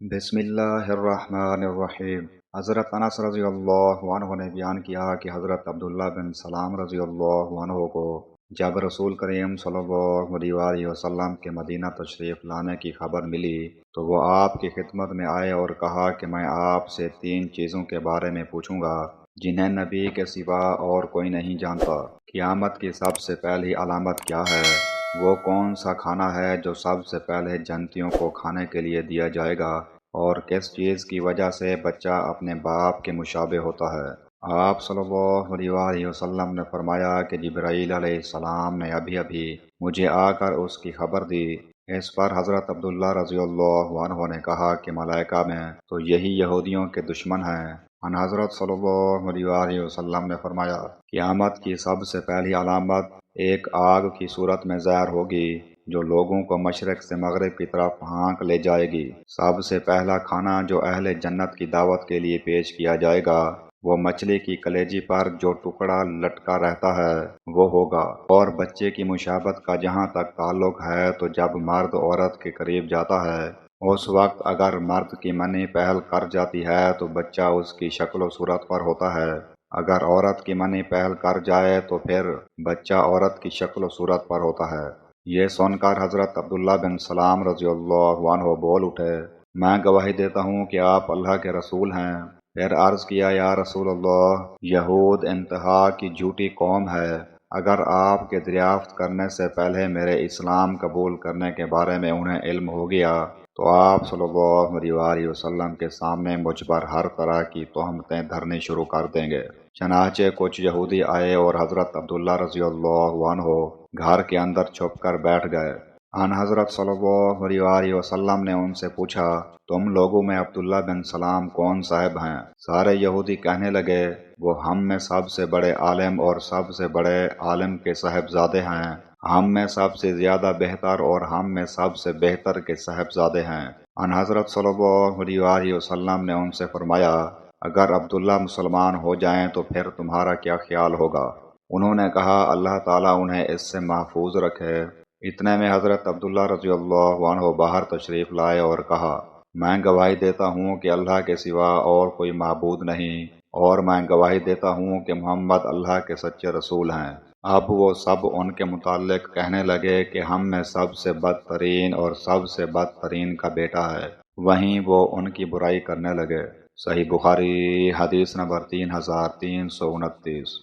بسم اللہ الرحمن الرحیم۔ حضرت انس رضی اللہ عنہ نے بیان کیا کہ حضرت عبداللہ بن سلام رضی اللہ عنہ کو جب رسول کریم صلی اللہ علیہ وسلم کے مدینہ تشریف لانے کی خبر ملی تو وہ آپ کی خدمت میں آئے اور کہا کہ میں آپ سے 3 چیزوں کے بارے میں پوچھوں گا جنہیں نبی کے سوا اور کوئی نہیں جانتا۔ قیامت کی سب سے پہلی علامت کیا ہے؟ وہ کون سا کھانا ہے جو سب سے پہلے جنتیوں کو کھانے کے لیے دیا جائے گا؟ اور کس چیز کی وجہ سے بچہ اپنے باپ کے مشابہ ہوتا ہے؟ آپ صلی اللہ علیہ وسلم نے فرمایا کہ جبرائیل علیہ السلام نے ابھی مجھے آ کر اس کی خبر دی۔ اس پر حضرت عبداللہ رضی اللہ عنہ نے کہا کہ ملائکہ میں تو یہی یہودیوں کے دشمن ہیں۔ ان حضرت صلی اللہ علیہ وسلم نے فرمایا قیامت کی سب سے پہلی علامت ایک آگ کی صورت میں ظاہر ہوگی جو لوگوں کو مشرق سے مغرب کی طرف ہانک لے جائے گی۔ سب سے پہلا کھانا جو اہل جنت کی دعوت کے لیے پیش کیا جائے گا وہ مچھلی کی کلیجی پر جو ٹکڑا لٹکا رہتا ہے وہ ہوگا۔ اور بچے کی مشابہت کا جہاں تک تعلق ہے تو جب مرد عورت کے قریب جاتا ہے اس وقت اگر مرد کی منی پہل کر جاتی ہے تو بچہ اس کی شکل و صورت پر ہوتا ہے، اگر عورت کی منی پہل کر جائے تو پھر بچہ عورت کی شکل و صورت پر ہوتا ہے۔ یہ سن کر حضرت عبداللہ بن سلام رضی اللہ عنہ بول اٹھے، میں گواہی دیتا ہوں کہ آپ اللہ کے رسول ہیں۔ پھر عرض کیا، یا رسول اللہ، یہود انتہا کی جھوٹی قوم ہے، اگر آپ کے دریافت کرنے سے پہلے میرے اسلام قبول کرنے کے بارے میں انہیں علم ہو گیا تو آپ صلی اللہ علیہ وسلم کے سامنے مجھ پر ہر طرح کی تہمتیں دھرنی شروع کر دیں گے۔ چنانچہ کچھ یہودی آئے اور حضرت عبداللہ رضی اللہ عنہ گھر کے اندر چھپ کر بیٹھ گئے۔ ان حضرت صلی اللہ علیہ وسلم نے ان سے پوچھا، تم لوگوں میں عبداللہ بن سلام کون صاحب ہیں؟ سارے یہودی کہنے لگے، وہ ہم میں سب سے بڑے عالم اور سب سے بڑے عالم کے صاحبزادے ہیں، ہم میں سب سے زیادہ بہتر اور ہم میں سب سے بہتر کے صاحبزادے ہیں۔ ان حضرت صلی اللہ علیہ وسلم نے ان سے فرمایا، اگر عبداللہ مسلمان ہو جائیں تو پھر تمہارا کیا خیال ہوگا؟ انہوں نے کہا، اللہ تعالیٰ انہیں اس سے محفوظ رکھے۔ اتنے میں حضرت عبداللہ رضی اللہ عنہ باہر تشریف لائے اور کہا، میں گواہی دیتا ہوں کہ اللہ کے سوا اور کوئی معبود نہیں، اور میں گواہی دیتا ہوں کہ محمد اللہ کے سچے رسول ہیں۔ اب وہ سب ان کے متعلق کہنے لگے کہ ہم میں سب سے بدترین اور سب سے بدترین کا بیٹا ہے، وہیں وہ ان کی برائی کرنے لگے۔ صحیح بخاری حدیث نمبر 3329۔